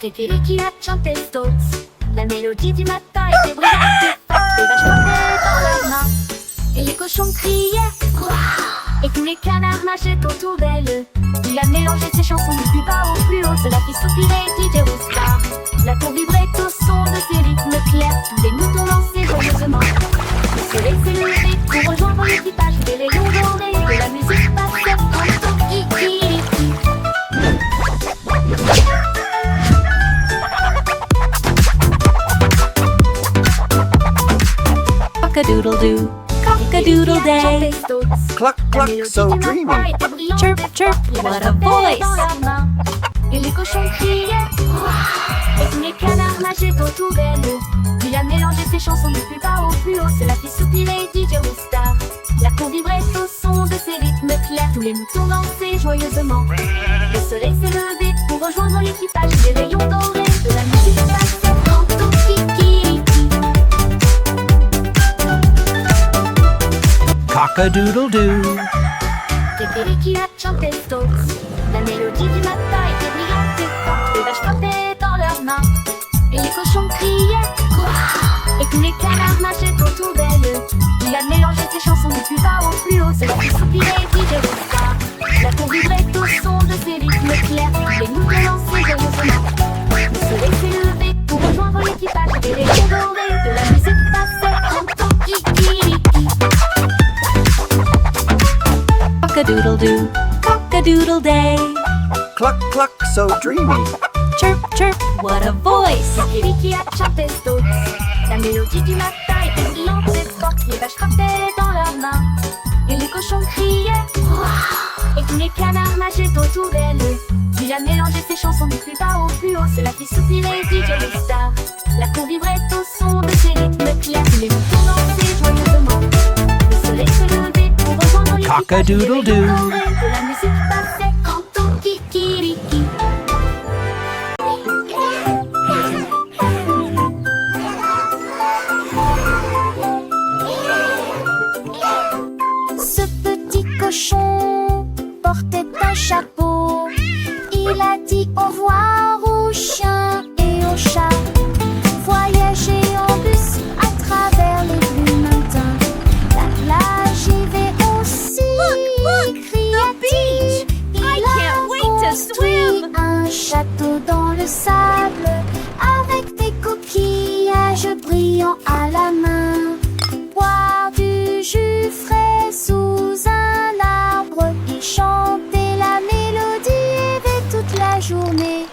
C'était lui qui a chanté Stones. La mélodie du matin était brillante et forte. Les vaches portaient dans leurs mains et les cochons criaient Wouah! Et tous les canards marchaient autour d'elle. Il a mélangé ses chansons du plus bas au plus haut. Cela fit soupirer DJ Roustar. La tour vibrait au son de ses rythmes clairs. Tous les moutons dansaient joyeusement. Le soleil s'est levé pour rejoindre l'équipage. Des rayons dorés de la musique passait en kikiriki. Cock-a-doodle-doo, cock-a-doodle day. Cluck, cluck, so dreamy. Chirp, chirp, what a voice. Et les cochons criaient Wouah! Et tous les canards nageaient autour d'elle. Il a mélangé ses chansons du plus bas au plus haut. Cela fit soupirer DJ Roustar. La cour vibrait au son de ses rythmes clairs. Tous les moutons dansaient joyeusement. Le soleil s'est levé pour rejoindre l'équipage. Des rayons dorés de la musique passaient en kikiriki. Cock-a-doodle-doo. C'était lui qui a chanté Stones. La mélodie du matin était brillante et forte. Les vaches portaient dans leurs mains et les cochons criaient Wouah! Et tous les canards marchaient autour d'elle. Il a mélangé ses chansons du plus bas au plus haut. Cela fit soupirer DJ Roustar. La cour vibrait au son de ses rythmes clairs. Les moutons dansaient joyeusement. Le soleil s'est levé pour rejoindre l'équipage. Des rayons dorés de la musique passait en kikiriki. Cock-a-doodle-doo, cock-a-doodle day. Cluck, cluck, so dreamy. Chirp, chirp, what a voice. C'est lui qui a chanté Stones. La mélodie du matin était brillante et forte. Les vaches frappaient dans leurs mains et les cochons criaient Wouah! Et tous les canards nageaient autour d'elle. Il a mélangé ses chansons du plus bas au plus haut. Cela fit soupirer DJ Roustar. La cour vibrait au son de ses rythmes clairs. Tous les moutons dansaient joyeusement. Le soleil s'est levé pour rejoindre l'équipage. Cock-a-doodle-doo. De la musique passait en kikiriki. Ce petit cochon portait un chapeau. Il a dit au revoir aux chiens et aux chats. Voyager en bus à travers les bleus mountains. La plage y va aussi, cria-t-il. Il a construit un château dans le sable avec des coquillages brillants à la main. Boire du jus frais sous un arbre. Il chantait la mélodie et rêvait toute la journée.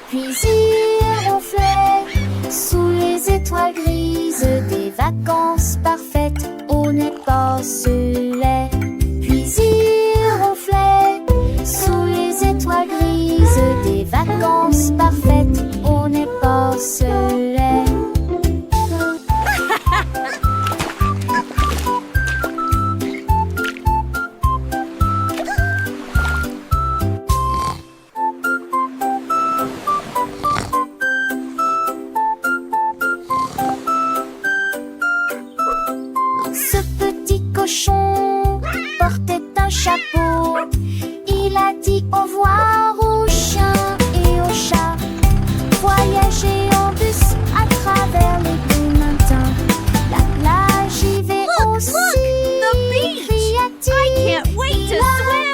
Puis il ronflait sous les étoiles grises. Des vacances parfaites, on n'est pas seulait. Puis il ronflait sous les étoiles grises. Des vacances parfaites, on n'est pas seulait. Ce petit cochon portait un chapeau. Il a dit au revoir aux chiens et aux chats. Voyager en bus à travers les bleus mountains. La plage y va aussi, cria-t-il. Il a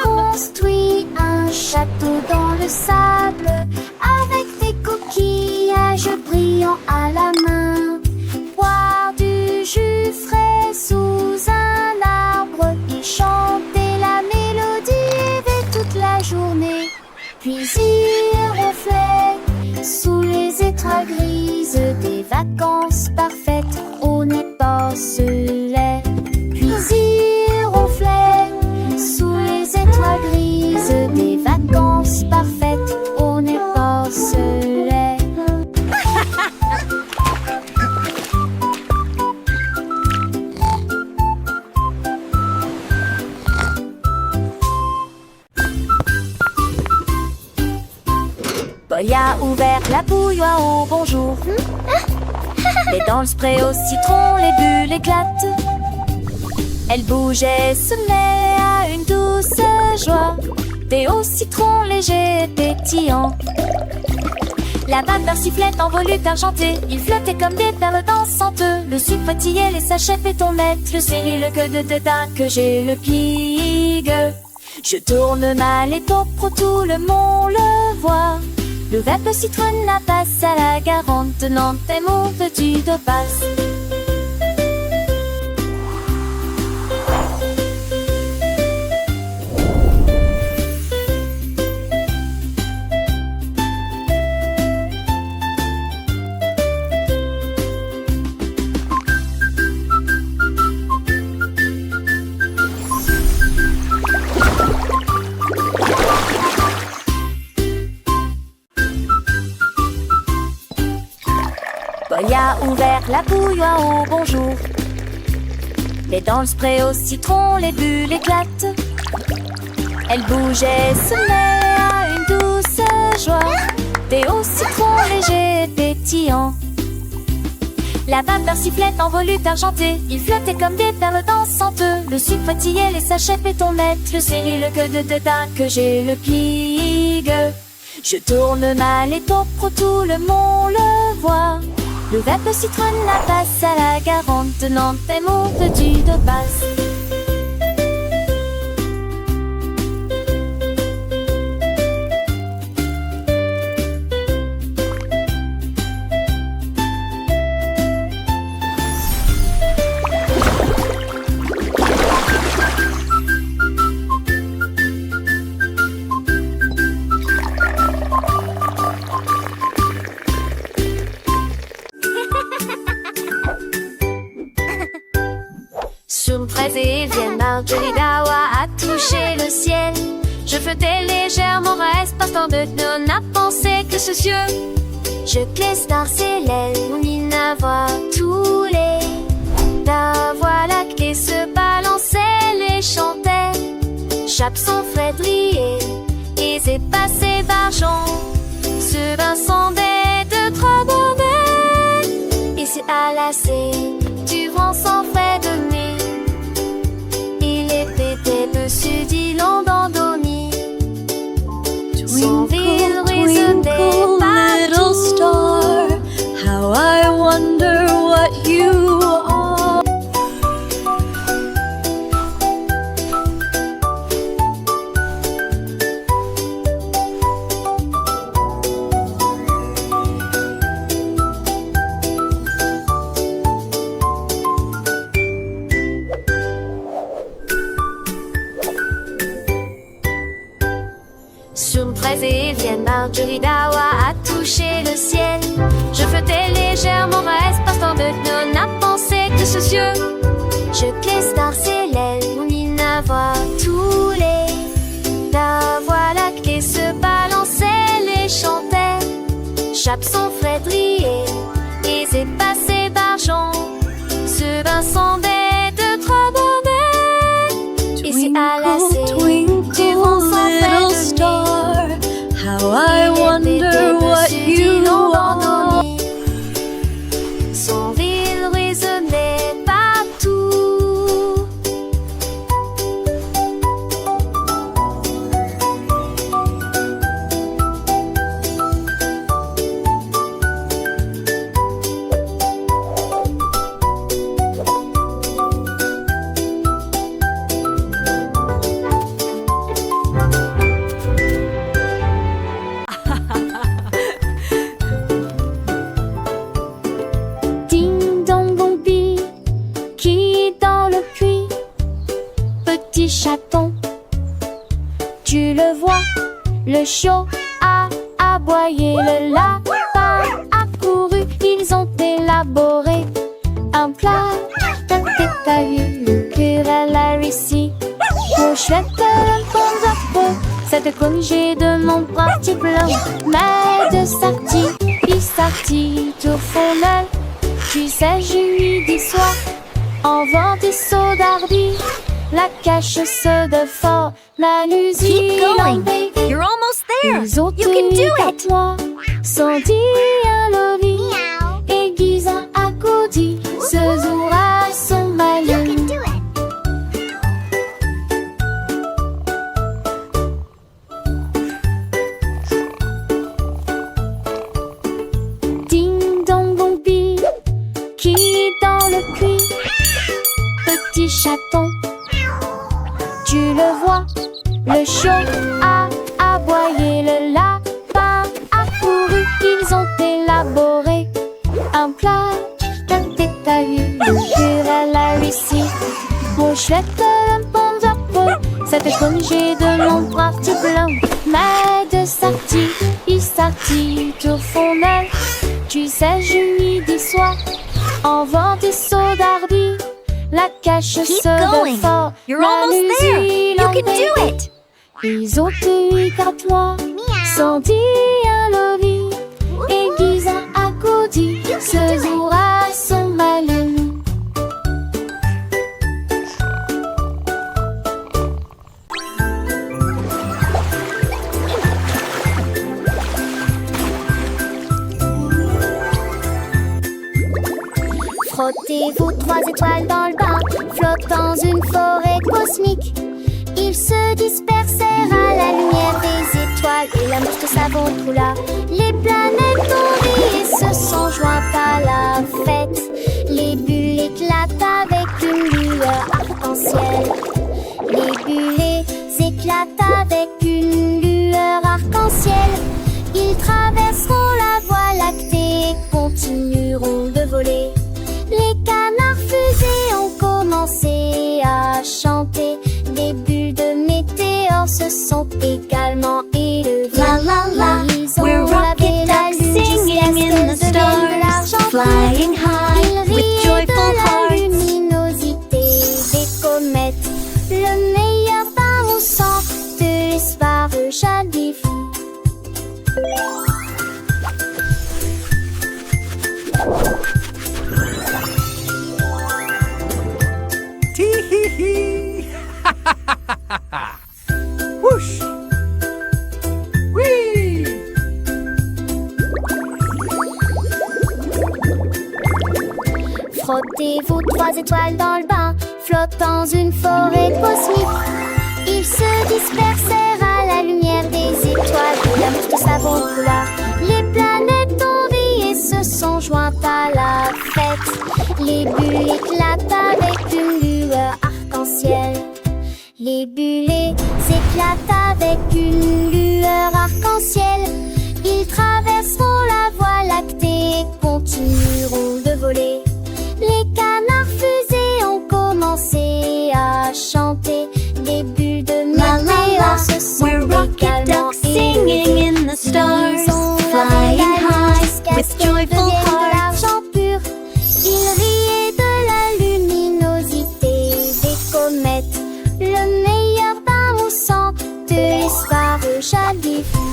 construit un château dans le sable avec des coquillages brillants à la main. Boire du jus frais sous un arbre. Il chantait la mélodie et rêvait toute la journée. Puis il ronflait sous les étoiles grises. Des vacances parfaites, on n'est pas seulait. Puis il ronflait sous les étoiles grises. Des vacances parfaites, on n'est pas seulait. Polly a ouvert la bouilloire au bonjour. Et dans le spray au citron, les bulles éclatent. Elle bougeait, se met à une douce joie. Thé au citron léger et pétillant. La vapeur sifflait en volute argentée. Il flottait comme des perles dansantes. Le sucre frétillait les sachets pétomètres. Le céréal, le queue de dédain que j'ai le pigue. Je tourne mal et pro, tout le monde le voit. Le verre de citronne la passe à la garante. Tenant tes mots petits de passe. Paul a ouvert la bouilloire au bonjour. Les dents le spray au citron, les bulles éclatent. Elle bougeait, se met à une douce joie. Thé au citron léger et pétillant. La vapeur sifflait en volute argentée. Il flottait comme des perles dansantes. Le sucre frétillait les sachets pétomètres. Le céréal, le queue de dédain que j'ai le pigue. Je tourne mal et pro, tout le monde le voit. Le verre de citronne la passe à la garante. Tenant tes mots petits de passe. Sur une fraise et vienne, Marjorie Dawa a touché le ciel. Je flottais légèrement, reste pas tant de non à penser que ce cieux. Je glisse dans ses lèvres, on y n'a voit tous les. La voix lactée se balançait, les chantait. Chape son frais brillait, et c'est passé bargeon. Ce bain sondait de trop mauvais. Et c'est à la du vent sans frais de nez. Dessus d'îlot endormi. Son ville résonnait little star, how I wonder what you are. Sur une fraise et vienne, Marjorie Dawa a touché le ciel. Je flottais légèrement, reste pas tant de non à penser que ce cieux. Je glisse dans ses lèvres, on y n'a voit tous les. La voix lactée se balançait, les chantait. Chape son frais brillait, et c'est passé bargeon. Ce bain sondait de trop mauvais. Et c'est à la du vent sans frais de nez. How I wonder what you are. Son rire résonnait partout. Ding dong bombi, qui dans le puits? Petit chaton, tu le vois, le chiot a aboyé, le lapin a couru, ils ont élaboré un plat détaillé. Le querelle a réussi, pour chouette bon zappo, cette congé de mon parti blanc, mais de sortie, il sortit au fond de. Tu sais, je lui dis soir, en vent des sauts d'ardi, la cache se de fort, la musique. Keep going. Baby. You're almost there. Les autres You can do it. moi, sont dit à l'ovi, aiguisant à côté, ce jour à son malheur. Le chiot a aboyé, le lapin a couru. Ils ont élaboré un plat tête à lui. Le elle a réussi. Mon chouette, un bon drapeau, ça fait congé de mon parti blanc. Mais de sortie, il sortit au fond d'elle. Tu sais, je midi soir, en vent des sauts d'ardi. La cache Keep se going. fort. You're almost there. You can do it. Ils ont eu qu'à toi, sans dire un lobby. Aiguisant à côté, ce jour à son malin. Frottez-vous 3 étoiles dans le bain, flottent dans une forêt cosmique. Ils se dispersèrent à la lumière des étoiles et la mousse de savon coula. Les planètes ont ri et se sont jointes à la fête. Les bulles éclatent avec une lueur arc-en-ciel. Les bulles éclatent avec une lueur arc-en-ciel. Ils traverseront la voie lactée et continueront de voler. Les canards fusées ont commencé à chanter. Des bulles de météores se sont également élevées. La la la, Ils ont we're lavé rocket la ducks lune singing jusqu'à in the ce que devienne de l'argent stars, pur. flying high Ils with riaient joyful de la hearts. luminosité des comètes. Le meilleur pain au sang de l'espoir jadis fou. Tee-hee-hee! Whoosh! Whee! Frottez-vous 3 étoiles dans le bain, flottent dans une forêt cosmique. Ils se dispersèrent à la lumière des étoiles et la mousse de savon coula. Les planètes ont ri et se sont jointes à la fête. Les bulles éclatent avec une lueur arc-en-ciel. Les bulles éclatent avec une lueur arc-en-ciel. Ils traverseront la voie lactée et continueront de voler. Les canards fusées ont commencé à chanter. Des bulles de La la la, météores se sont we're rocket également ducks singing in the stars, Ils ont flying lavé la lune high jusqu'à with ce qu'elle joyful devienne de hearts. l'argent pur. Ils riaient de la luminosité des comètes. Le meilleur bain moussant de l'espoir jadis fou.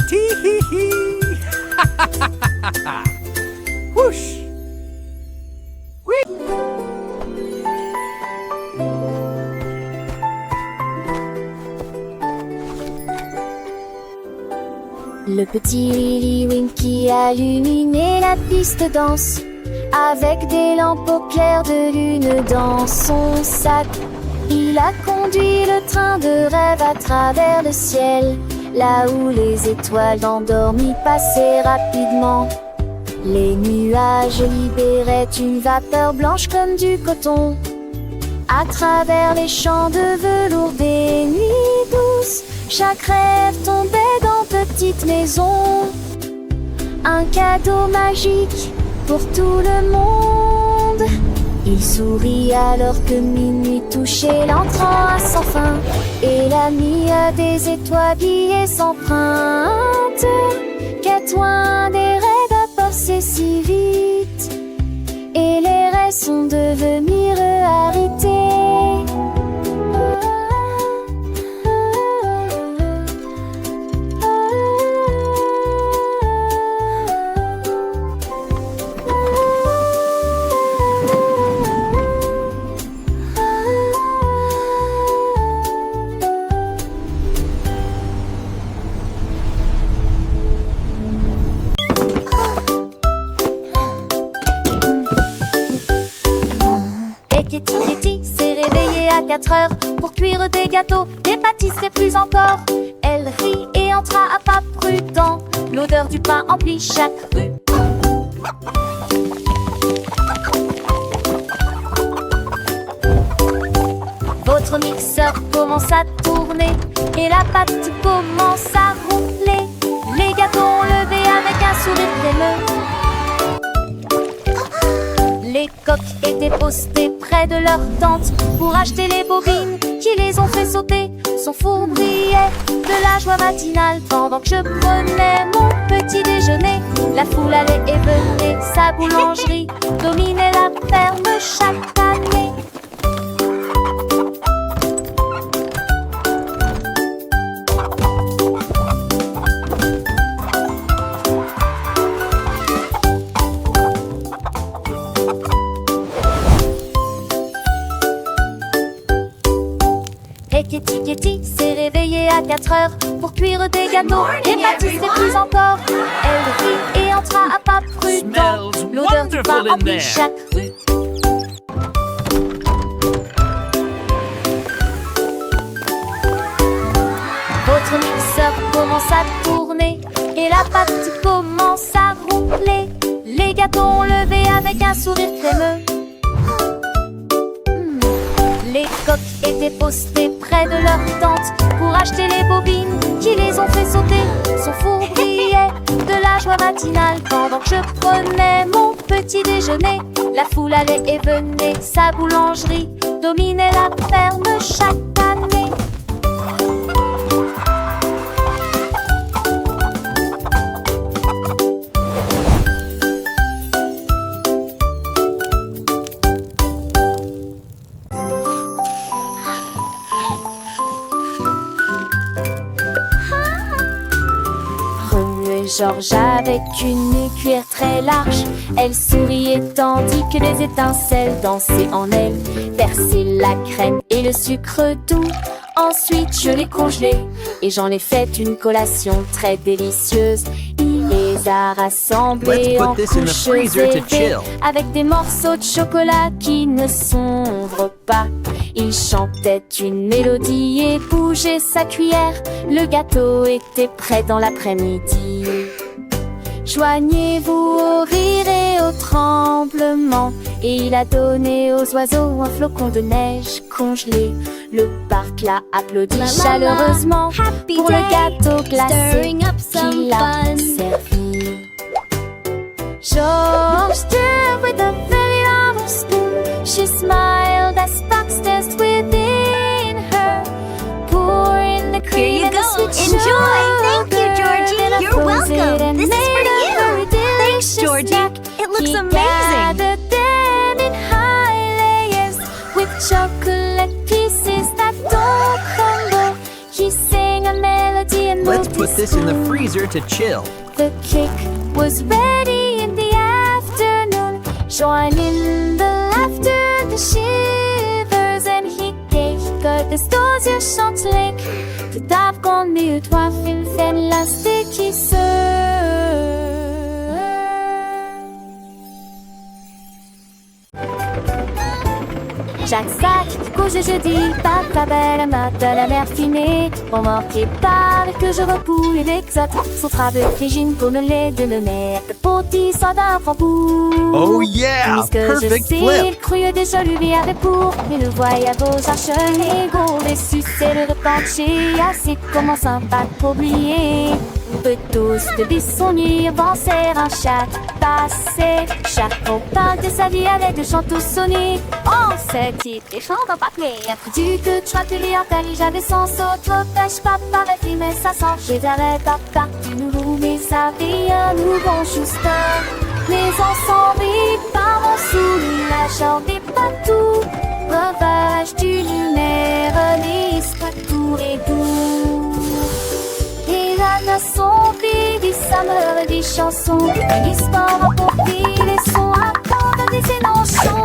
Tee-hee-hee! Whoosh! Le petit Lily Winky a illuminé la piste de danse avec des lampes au clair de lune dans son sac. Il a conduit le train de rêve à travers le ciel, là où les étoiles endormies passaient rapidement. Les nuages libéraient une vapeur blanche comme du coton. À travers les champs de velours des nuits douces, chaque rêve tombait dans petite maison. Un cadeau magique pour tout le monde. Il sourit alors que minuit touchait l'entrant à sans fin, et la nuit a des étoiles brillées s'empruntent. Qu'est loin des rêves passés si vite, et les rêves sont devenus réalité. Kitty s'est réveillée à 4 heures pour cuire des gâteaux, des pâtisseries plus encore. Elle rit et entra à pas prudent. L'odeur du pain emplit chaque rue. Votre mixeur commence à tourner et la pâte commence à ronfler. Les gâteaux ont levé avec un sourire crémeux. Les coques étaient postées près de leur tente pour acheter les bobines qui les ont fait sauter. Son four brillait de la joie matinale pendant que je prenais mon petit déjeuner. La foule allait et venait, sa boulangerie dominait la ferme chaque année. Kitty s'est réveillée à 4 heures pour cuire des gâteaux et pâtisseries plus encore. Elle rit et entra à pas prudent. L'odeur du pain emplit chaque rue. Votre mixeur commence à tourner et la pâte commence à ronfler. Les gâteaux ont levé avec un sourire crémeux. Les coques étaient postées près de leur tente pour acheter les bobines qui les ont fait sauter. Son four brillait de la joie matinale pendant que je prenais mon petit déjeuner. La foule allait et venait, sa boulangerie dominait la ferme chaque année. Georges avec une cuillère très large, elle souriait tandis que des étincelles dansaient en elle. Versé la crème et le sucre doux, ensuite je l'ai congelé et j'en ai fait une collation très délicieuse. Il les a rassemblés en couches élevées avec des morceaux de chocolat qui ne s'ouvrent pas. Il chantait une mélodie et bougeait sa cuillère. Le gâteau était prêt dans l'après-midi. Joignez-vous au rire et au tremblement. Et il a donné aux oiseaux un flocon de neige congelé. Le parc l'a applaudi chaleureusement pour le gâteau glacé qu'il a servi. George stirred with a very long spoon. She smiled as sparks danced within her. Pour in the cream and the sweet sugar. Enjoy! Thank you, Georgie! You're welcome! This is for you! Thanks, Georgie! It looks amazing! Gathered them in high layers with chocolate pieces that don't crumble. He sang a melody and Let's put this in the freezer to chill. The cake was ready in the afternoon. Join in the laughter, the shivers, and he gave the stars a chanteling. Tout après mieux toi fil fait la sticky Chaque sac, couche de jeudi, papa belle, matin la mer finée. Moment prépare que je repouille l'exote. Son travail frigine pour me l'aider de le mettre. Petit soda framboux. Oh yeah! Puisque Perfect je sais, flip! il croyait déjà lui avait pour. Mais le voyage aux arches et gros déçu, c'est le repentir. Assez comment sympa pour oublier. On peut tous de bisonnier, avancer un chat passé. Chaque copain de sa vie avec des chants tous sonnés. Oh, ce type des chants dans papier. Du que tu as pu lire, j'avais sans autre pêche, pas pareil, mais ça sent. J'ai d'arrêt par partout, nous, mais ça vient, nous, bon, juste. Les ensembles, par mon soulageur des patous. Breuvage du lunaire, l'histoire tout et doux. Et la nation vit, ça meurt des chansons. L'histoire a pour vie, les sons à prendre des énonctions.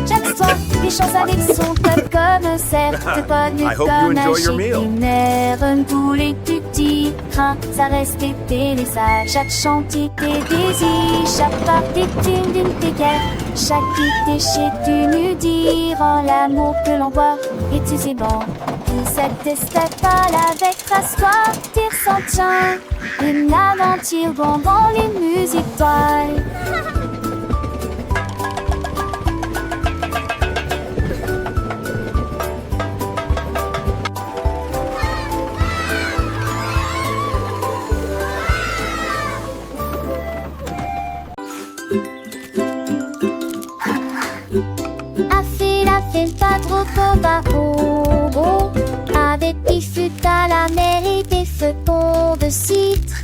Chaque histoire, des choses avec son peuple comme certes pas nu comme magique lunaire. Un poulet du petit train, ça reste été les sages. Chaque chantier tes désirs, chaque part est d'une guerre. Chaque idée chez du nu dirant l'amour que l'on voit et tu sais bon. Cette escapade avec trace-toi, tire sans tien. Une aventure dans les musiques toiles. A fait la fête pas trop papa bobo. Avec des fûts à la mer et des feuilletons de citre.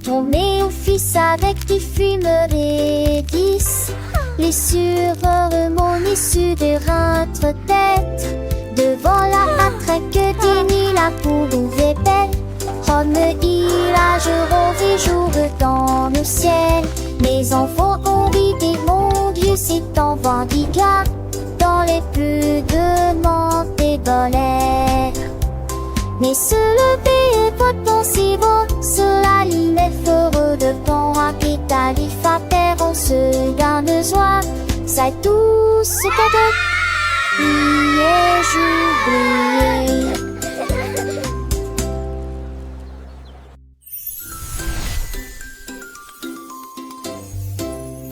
Tombé au fils avec du fumeur et 10. Les sureurs remontent sur de rentre tête. Devant la matraque d'Ini, la poule ouvrait belle. Rome village rose et jour dans le ciel. Les enfants ont ridé, mon Dieu, c'est en Vendiga. Dans les plus de monts des volets. Mais se lever et pas penser bon. Sur la ligne est heureux de bon. À Pétali, Fater, on se garde joie. C'est tout ce cadeau. Priez, j'oublie.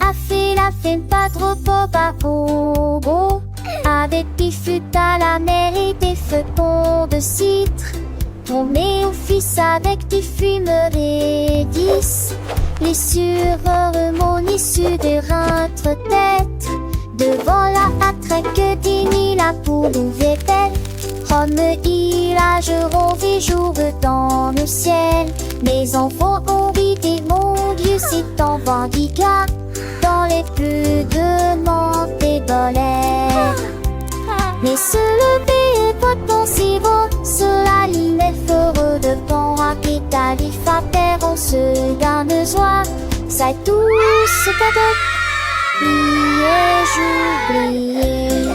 A fait la fête pas trop papa bobo. Avec des fûts à la mer et des feuilletons de citre. Tombé au fils avec du fumeur et 10. Les sureurs remontent sur de rentre tête. Devant la matraque d'Ini, la poule ouvrait belle. Rome village rose et jour dans le ciel. Les enfants ont ridé, mon Dieu, c'est en Vendiga. Dans les plus de monts des volets. Mais se lever et pas penser bon. Sur la ligne est heureux de bon. À Pétali, Fater, on se garde joie. C'est tout ce cadeau. Priez, j'oublie.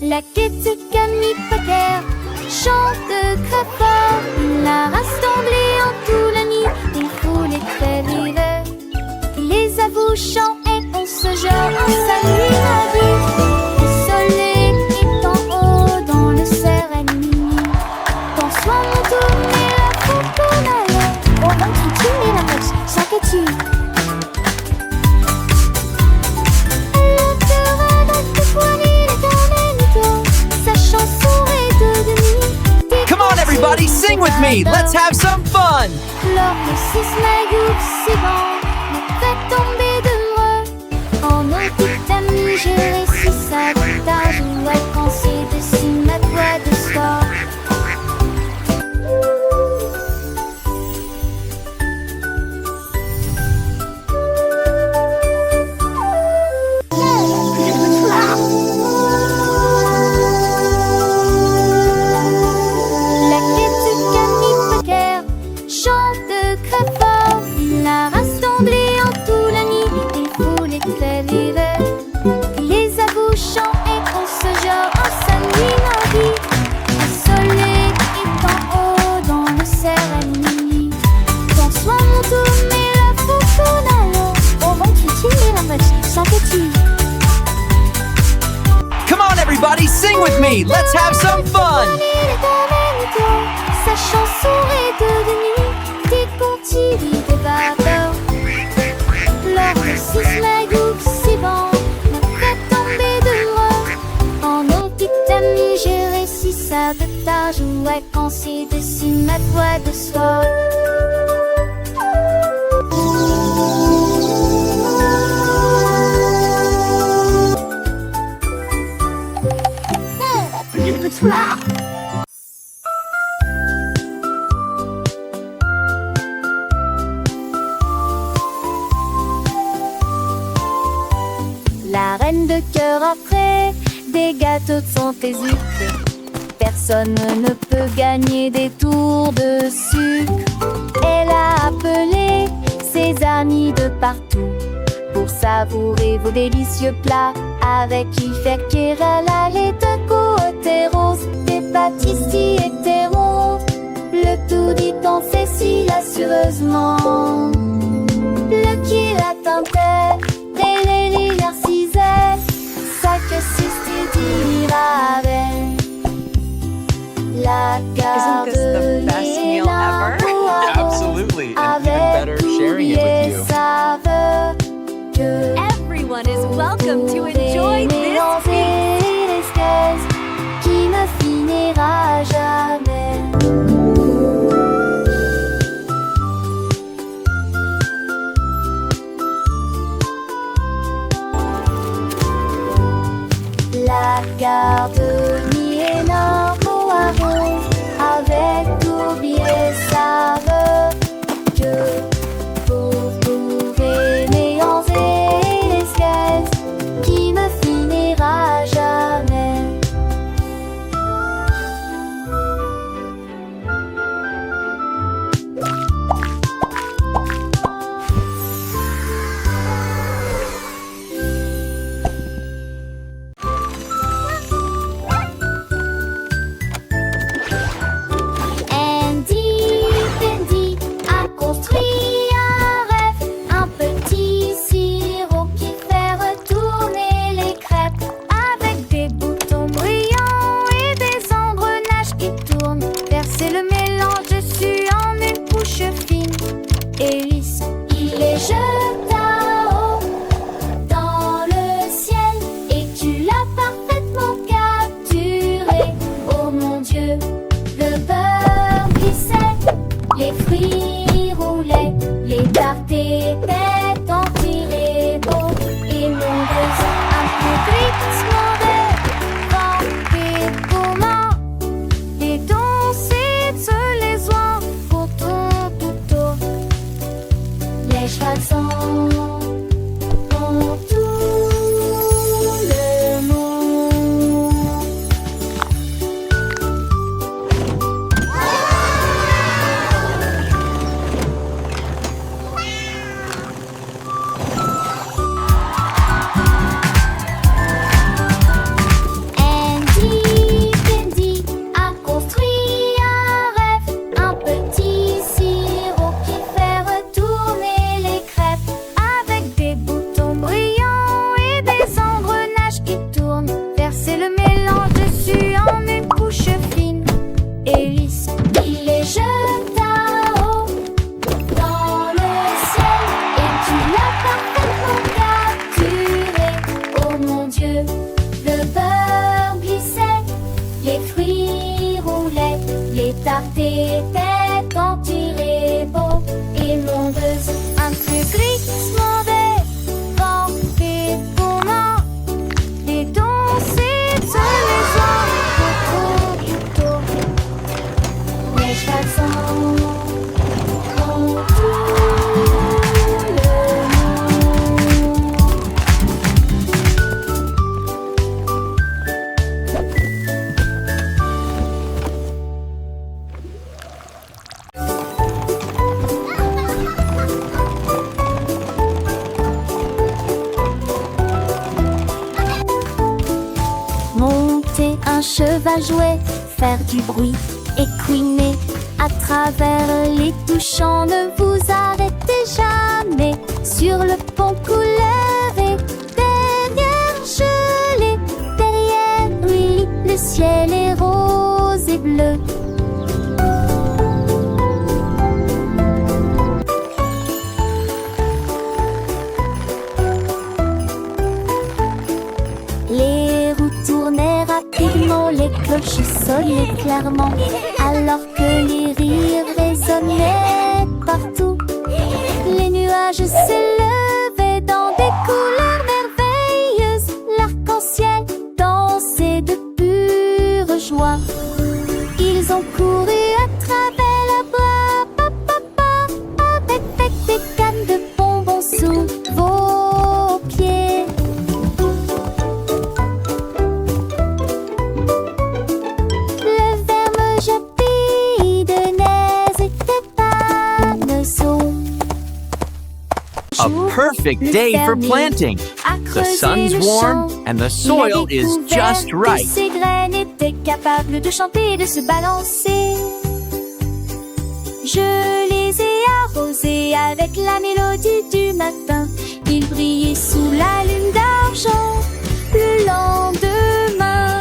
La petite Camille Pater chante très fort. Il a rassemblé en tout la nuit des foules et très l'hiver. Il les a bouchant et on se jette en salut la vie. Le soleil est en haut dans le Sereni. Bonsoir mon tourné la coupe. On va tout tourner la moche, ça que tu. Elle sera dans tes poignets et dans les niveaux. Sa chanson est devenue. Come on, everybody, sing with me. Let's have some fun. Lors de six maillots, c'est bon, me fait tomber de l'heureux. En petite amie, j'ai réussi ça tard. Je dois penser dessus ma voix de sport. La petite Camille Pater chante très fort. Il a rassemblé en tout la nuit des foules et très l'hiver. Il les a bouchant et on se jette en sa nuit la vie. Le soleil est en haut dans le Sereni. Bonsoir mon tour, mais la foufoune. On va continuer la mode, ça que tu. Come on, everybody, sing with me. Let's have some fun. Sa chanson est devenue des contis de vapeur. Lors de six maillots, c'est bon, me fait tomber de loin. En nos petites amies, j'ai réussi ça de tard. Jouais quand c'est dessus ma voix de soir. La reine de cœur après des gâteaux de Saint-Exupéry. Personne ne peut gagner des tours de sucre. Elle a appelé ses amis de partout pour savourer vos délicieux plats. Avec Yves la lait de côté rose, des pâtisseries hétéros. Le tout dit en Cécile assureusement. Le qui l'attendait, dès les narcisait, ça que c'est dira avec. La Isn't this the best meal ever? Absolutely, and even better sharing it with you. Everyone is welcome to enjoy this feast. Qui ne finira jamais. jeta haut dans le ciel et tu l'as parfaitement capturé. Oh mon Dieu, le beurre glissait, les fruits roulaient, les tartes étaient empilées beau et mon besoin un peu tristement vent comment les danser se les oies pour ton couteau. Les chevaux dans tout le monde. Andy Candy a construit un rêve, un petit sirop qui fait retourner les crêpes avec des boutons brillants et des engrenages qui tournent. Verser le mélange dessus en une couche fine et lisse. Il les jeta haut dans le ciel et tu l'as parfaitement capturé. Oh mon Dieu, le beurre glissait, les fruits roulaient, les tartes étaient empilées beau et mondeuse un peu glissement des vents et gourmands. Les danser se les oies pour couteau. Les chevaux dans tout le monde. Monter un cheval jouet, faire du bruit et couiner à travers les touchants. Ne vous arrêtez jamais sur le pont couleur et derrière gelé. Derrière lui, le ciel est rose et bleu. Les roues tournaient rapidement, les cloches sonnaient clairement, alors que les rires résonnaient partout. Les nuages s'élevaient dans des couleurs merveilleuses. L'arc-en-ciel dansait de pure joie. Ils ont couru à travers la bois, avec des cannes de bonbons sous vos pieds. Le verme jappé de neige était paneson. A perfect day for planting. The sun's warm and the soil is just right. Ces graines étaient capables de chanter et de se balancer. Je les ai arrosés avec la mélodie du matin. Ils brillaient sous la lune d'argent le lendemain.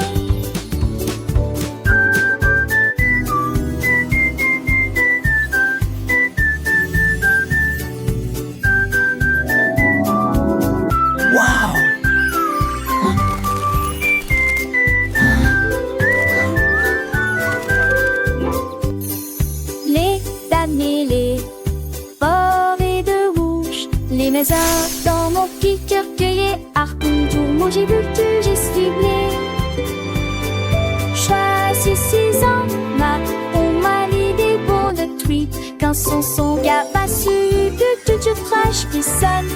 Wow! Les damnés, les borés de rouge, les maisons dans mon petit cœur cueillé, harpon tout mot j'ai vu que j'ai ciblé. Choisissez en ma, on m'a l'idée pour le tweet, quand son gaba sur du fraîche qui sonne,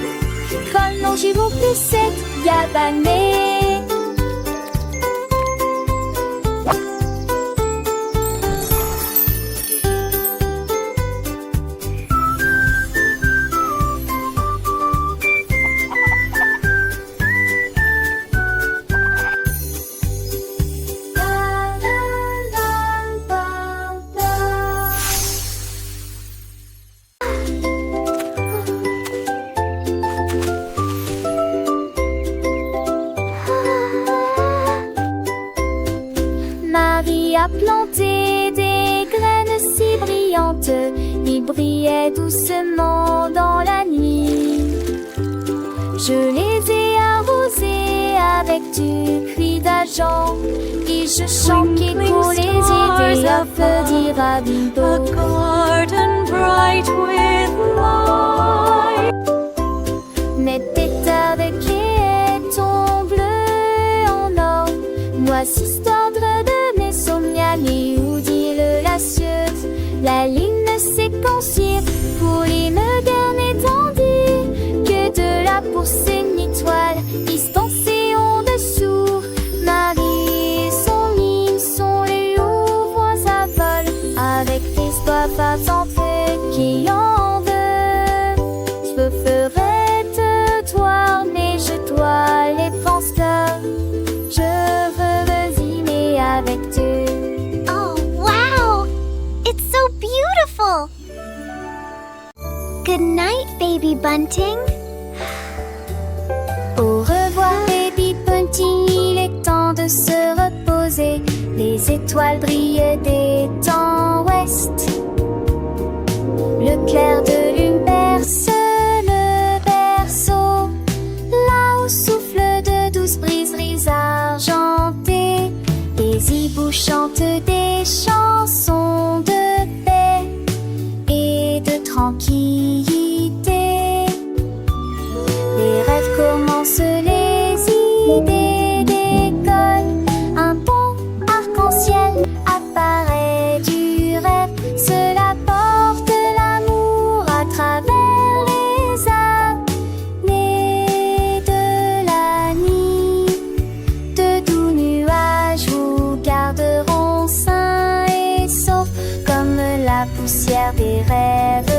quand l'on j'y vous plus sec, gabané. Marie a planté des graines si brillantes, ils brillaient doucement dans la nuit. Je les ai arrosés avec du cri d'argent. Et je chantais pour les aider à fleurir à A bibeau. garden bright with light. Mes pétards de quai bleu en or. Voici d'ordre de mes somniales où dit le lacieuse. La ligne séquencier pour les modernes étendus. Que de la pousse une étoile distancée en dessous. Marie, son ligne, son léo, voit sa vol. Avec des soifs en feu qui en veut. Je ferai de toi, mais je dois les penser. Je veux dîner avec Dieu. Oh, wow! It's so beautiful! Good night, baby bunting. Au revoir, baby Bunting, il est temps de se reposer. Les étoiles brillent des temps ouest. Le clair de lune berce le berceau. Là où souffle de douces briseries argentées. Les hiboux chantent des chansons de paix et de tranquillité. Les rêves commencent, les idées décollent. Un bon arc-en-ciel apparaît du rêve. Cela porte l'amour à travers les années de la nuit. De doux nuages vous garderont sains et saufs comme la poussière des rêves.